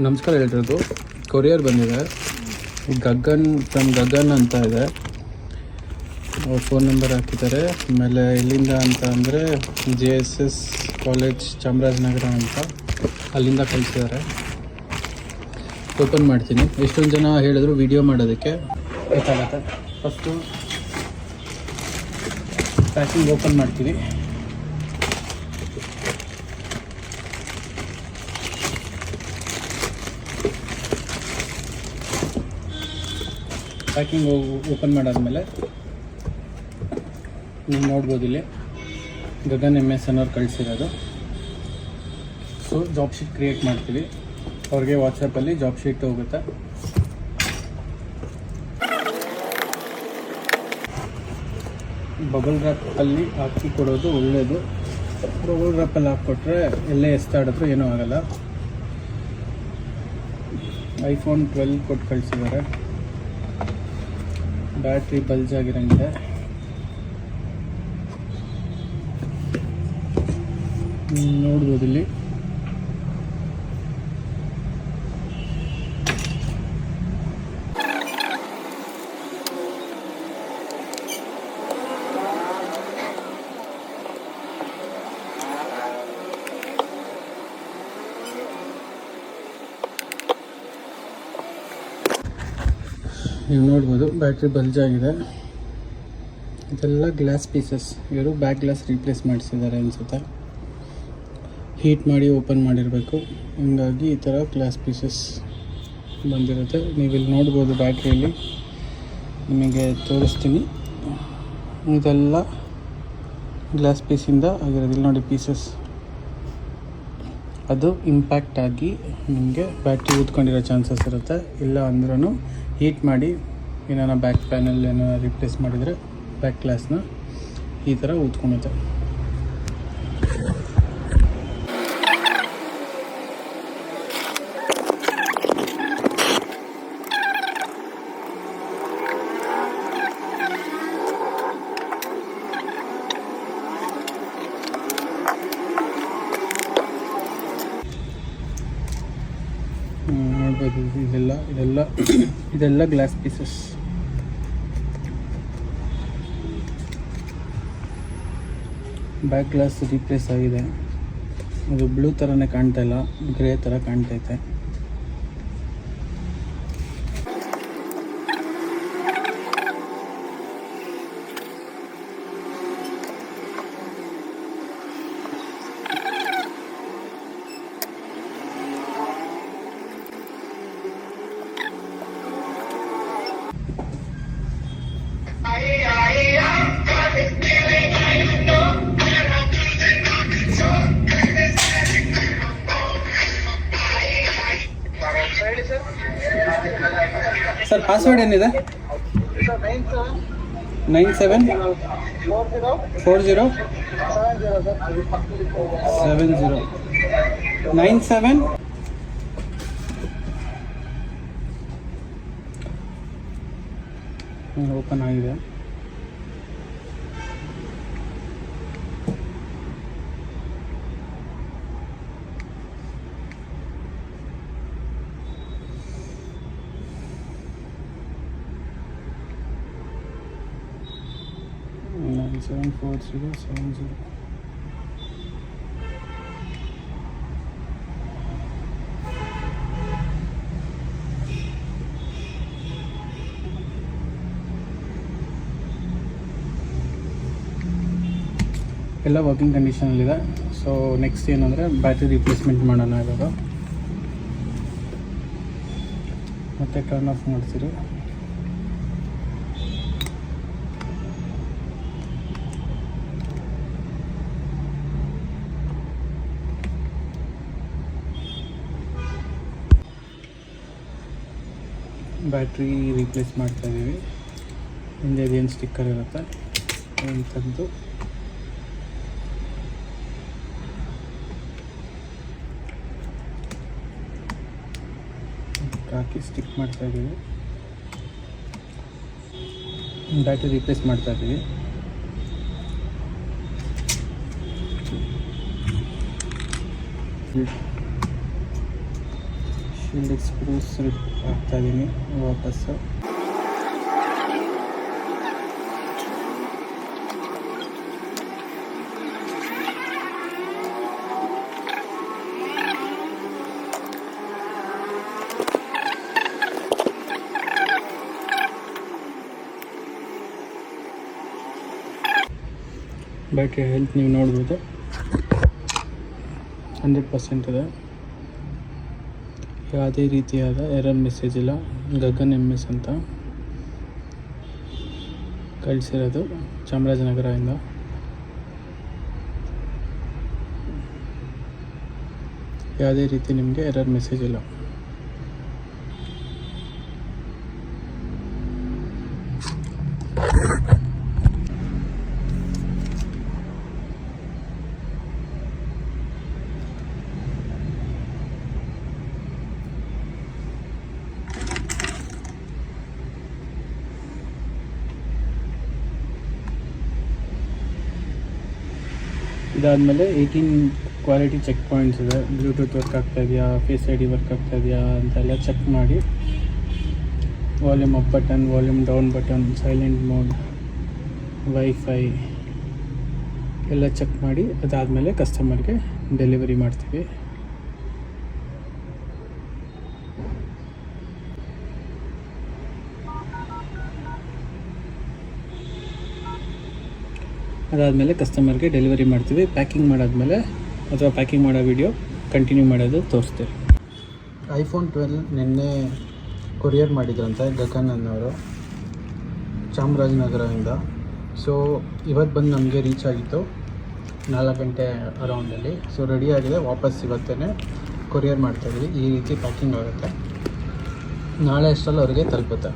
ನಮಸ್ಕಾರ ಎಲ್ರಿಗೂ. ಕೊರಿಯರ್ ಬಂದಿದೆ. ಗಗನ್ ಅಂತ ಇದೆ. ಅವ್ರ ಫೋನ್ ನಂಬರ್ ಹಾಕಿದ್ದಾರೆ. ಆಮೇಲೆ ಎಲ್ಲಿಂದ ಅಂತ ಅಂದರೆ JSS ಕಾಲೇಜ್ ಚಾಮರಾಜನಗರ ಅಂತ, ಅಲ್ಲಿಂದ ಕಳಿಸಿದ್ದಾರೆ. ಓಪನ್ ಮಾಡ್ತೀನಿ. ಎಷ್ಟೊಂದು ಜನ ಹೇಳಿದ್ರು ವಿಡಿಯೋ ಮಾಡೋದಕ್ಕೆ ಗೊತ್ತಾಗತ್ತೆ. ಫಸ್ಟು ಪ್ಯಾಕಿಂಗ್ ಓಪನ್ ಮಾಡ್ತೀವಿ. ಪ್ಯಾಕಿಂಗ್ ಓಪನ್ ಮಾಡಾದ್ಮೇಲೆ ನೀವು ನೋಡ್ಬೋದು ಇಲ್ಲಿ ಗಗನ್ MS ಅನ್ನೋರು ಕಳಿಸಿರೋದು. ಸೊ ಜಾಬ್ ಶೀಟ್ ಕ್ರಿಯೇಟ್ ಮಾಡ್ತೀವಿ. ಅವ್ರಿಗೆ ವಾಟ್ಸಪ್ಪಲ್ಲಿ ಜಾಬ್ ಶೀಟ್ ಹೋಗುತ್ತೆ. ಬಬಲ್ ರ್ಯಾಪಲ್ಲಿ ಹಾಕಿ ಕೊಡೋದು ಒಳ್ಳೆಯದು. ಬಬಲ್ ರ್ಯಾಪಲ್ಲಿ ಹಾಕ್ಕೊಟ್ರೆ ಎಲ್ಲೇ ಎಸ್ತಾಡಿದ್ರು ಏನೂ ಆಗಲ್ಲ. iPhone 12 ಕೊಟ್ಟು ಕಳಿಸಿದ್ದಾರೆ. ಬ್ಯಾಟ್ರಿ ಬಲ್ಜ್ ಆಗಿರಂಗಿದೆ. ನೋಡ್ಬೋದು ಇಲ್ಲಿ ನೀವು ನೋಡ್ಬೋದು ಬ್ಯಾಟ್ರಿ ಬಲ್ಜ್ ಆಗಿದೆ. ಇದೆಲ್ಲ ಗ್ಲಾಸ್ ಪೀಸಸ್. ಇವರು ಬ್ಯಾಕ್ ಗ್ಲಾಸ್ ರೀಪ್ಲೇಸ್ ಮಾಡಿಸಿದ್ದಾರೆ ಅನಿಸುತ್ತೆ. ಹೀಟ್ ಮಾಡಿ ಓಪನ್ ಮಾಡಿರಬೇಕು. ಹೀಗಾಗಿ ಈ ಥರ ಗ್ಲಾಸ್ ಪೀಸಸ್ ಬಂದಿರುತ್ತೆ. ನೀವಿಲ್ಲಿ ನೋಡ್ಬೋದು ಬ್ಯಾಟ್ರಿಯಲ್ಲಿ, ನಿಮಗೆ ತೋರಿಸ್ತೀನಿ. ಇದೆಲ್ಲ ಗ್ಲಾಸ್ ಪೀಸಿಂದ ಆಗಿರೋದು. ಇಲ್ಲಿ ನೋಡಿ ಪೀಸಸ್, ಅದು ಇಂಪ್ಯಾಕ್ಟ್ ಆಗಿ ನಿಮಗೆ ಬ್ಯಾಟ್ರಿ ಊದ್ಕೊಂಡಿರೋ ಚಾನ್ಸಸ್ ಇರುತ್ತೆ. ಇಲ್ಲ ಅಂದ್ರೂ ಹೀಟ್ ಮಾಡಿ ಏನಾರ ಬ್ಯಾಕ್ ಪ್ಯಾನಲ್ ಏನೋ ರಿಪ್ಲೇಸ್ ಮಾಡಿದರೆ ಬ್ಯಾಕ್ ಗ್ಲಾಸ್ನ ಈ ಥರ ಊದ್ಕೊಳುತ್ತೆ. ನೋಡ್ಬೋದು ಇದೆಲ್ಲ glass pieces. Back glass replace ಆಗಿದೆ. ಅದು ಬ್ಲೂ ಥರನೇ ಕಾಣ್ತಾ ಇಲ್ಲ, ಗ್ರೇ ಥರ ಕಾಣ್ತೈತೆ. ಸರ್ ಪಾಸ್ವರ್ಡ್ ಏನಿದೆ? 97 ಓಪನ್ ಆಗಿದೆ. ಎಲ್ಲ ವರ್ಕಿಂಗ್ ಕಂಡೀಷನಲ್ಲಿದೆ. ಸೊ ನೆಕ್ಸ್ಟ್ ಏನಂದರೆ ಬ್ಯಾಟ್ರಿ ರಿಪ್ಲೇಸ್ಮೆಂಟ್ ಮಾಡೋಣ. ಇವಾಗ ಮತ್ತೆ ಟರ್ನ್ ಆಫ್ ಮಾಡ್ತೀರಿ. ಬ್ಯಾಟ್ರಿ ರೀಪ್ಲೇಸ್ ಮಾಡ್ತಾಯಿದ್ದೀವಿ. ಹಿಂದೆ ಇದೇನು ಸ್ಟಿಕ್ಕರ್ ಇರುತ್ತೆ ಅದನ್ನು ತೆಗೆದು ಹಾಕಿ ಸ್ಟಿಕ್ ಮಾಡ್ತಾಯಿದ್ದೀವಿ. ಬ್ಯಾಟ್ರಿ ರೀಪ್ಲೇಸ್ ಮಾಡ್ತಾಯಿದ್ದೀವಿ. ಶೀಲ್ಡ್ ಸ್ಕ್ರೂಸ್ ಹಾಕ್ತಾಯಿದ್ದೀನಿ ವಾಪಸ್ಸು. ಬ್ಯಾಟ್ರಿ ಹೆಲ್ತ್ ನೀವು ನೋಡ್ಬೋದು 100% ಇದೆ. ಯಾವುದೇ ರೀತಿಯಾದ ಎರರ್ ಮೆಸೇಜ್ ಇಲ್ಲ. ಗಗನ್ MS ಅಂತ ಕಳಿಸಿರೋದು ಚಾಮರಾಜನಗರದಿಂದ. ಯಾವುದೇ ರೀತಿ ನಿಮಗೆ ಎರರ್ ಮೆಸೇಜ್ ಇಲ್ಲ. ಇದಾದಮೇಲೆ 18 ಕ್ವಾಲಿಟಿ ಚೆಕ್ ಪಾಯಿಂಟ್ಸ್ ಇದೆ. ಬ್ಲೂಟೂತ್ ವರ್ಕ್ ಆಗ್ತಾ ಇದೆಯಾ, ಫೇಸ್ ID ವರ್ಕ್ ಆಗ್ತಾ ಇದೆಯಾ ಅಂತೆಲ್ಲ ಚೆಕ್ ಮಾಡಿ, volume up button, volume down button, silent mode, wifi ಎಲ್ಲ ಚೆಕ್ ಮಾಡಿ ಅದಾದಮೇಲೆ ಕಸ್ಟಮರ್ಗೆ ಡೆಲಿವರಿ ಮಾಡ್ತೀವಿ. ಅದಾದಮೇಲೆ ಕಸ್ಟಮರ್ಗೆ ಡೆಲಿವರಿ ಮಾಡ್ತೀವಿ. ಪ್ಯಾಕಿಂಗ್ ಮಾಡಾದಮೇಲೆ ಅಥವಾ ಪ್ಯಾಕಿಂಗ್ ಮಾಡೋ ವಿಡಿಯೋ ಕಂಟಿನ್ಯೂ ಮಾಡೋದು ತೋರಿಸ್ತೀವಿ. iPhone 12 ನಿನ್ನೆ ಕೊರಿಯರ್ ಮಾಡಿದ್ರಂತೆ ಗಗನ್ ಅನ್ನೋರು ಚಾಮರಾಜನಗರದಿಂದ. ಸೊ ಇವತ್ತು ಬಂದು ನಮಗೆ ರೀಚ್ ಆಗಿತ್ತು 4 ಗಂಟೆ ಅರೌಂಡಲ್ಲಿ. ಸೊ ರೆಡಿಯಾಗಿದೆ, ವಾಪಸ್ ಇವತ್ತೇ ಕೊರಿಯರ್ ಮಾಡ್ತಾಯಿದ್ವಿ. ಈ ರೀತಿ ಪ್ಯಾಕಿಂಗ್ ಆಗುತ್ತೆ. ನಾಳೆ ಅಷ್ಟರಲ್ಲಿ ಅವ್ರಿಗೆ ತಲುಪುತ್ತೆ.